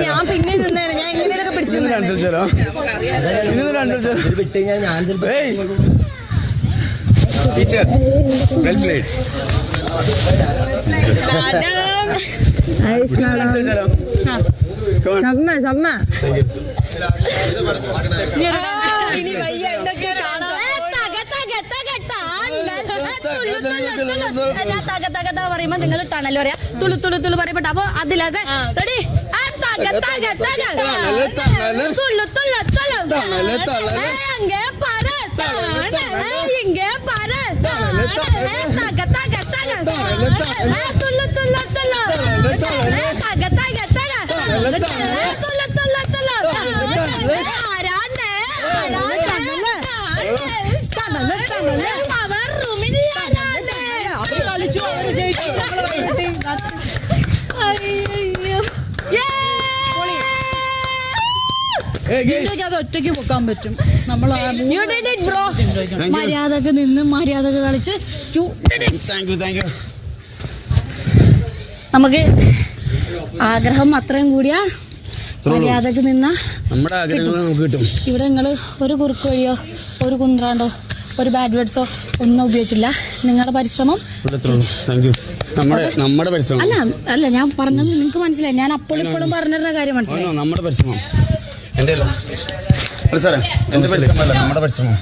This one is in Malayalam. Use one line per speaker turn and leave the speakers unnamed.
ഞാൻ പിന്നെ നിന്നേനെ ഞാൻ എങ്ങനെയൊക്കെ പിടിച്ചു
ടീച്ചർ വെൽ പ്ലേഡ്
പറയുമ്പോ നിങ്ങൾ ടണൽ പറയാ തുളു തുളു തുളു പറയപ്പെട്ട അപ്പൊ അതിലൊക്കെ റെഡി തുള്ളു തുള്ളു തുള്ളു എങ്കെ പറ ഇങ്ങെ പറ തക തക തക തുള്ളു തുള്ളു തുള്ളു തക തക തക തുള്ളു തുള്ളു തുള്ളു ആരാണ്ട് അവർ റൂമിൽ ആരാണ്ട് കളിച്ചു
അത് ഒറ്റയ്ക്ക് പൊക്കാൻ പറ്റും. നമ്മൾ
മര്യാദക്ക് നിന്ന് മര്യാദക്ക് കളിച്ച് നമുക്ക് ആഗ്രഹം അത്രയും കൂടിയാ മര്യാദക്ക് നിന്ന
നമ്മുടെ ആഗ്രഹങ്ങൾ നമുക്ക് കിട്ടും.
ഇവിടെ നിങ്ങള് ഒരു കുറുക്ക് വഴിയോ ഒരു കുന്ത്രാണ്ടോ ഒരു ബാഡ് വേർഡ്സോ ഒന്നും ഉപയോഗിച്ചില്ല. നിങ്ങളുടെ പരിശ്രമം
നമ്മുടെ പരിശ്രമം
അല്ല ഞാൻ പറഞ്ഞത് നിങ്ങൾക്ക് മനസ്സിലായി. ഞാൻ അപ്പോഴും ഇപ്പോഴും പറഞ്ഞിരുന്ന കാര്യം മനസ്സിലായി.
നമ്മുടെ പരിശ്രമം എന്റെ പരിശ്രമമല്ല, നമ്മുടെ പരിശ്രമം.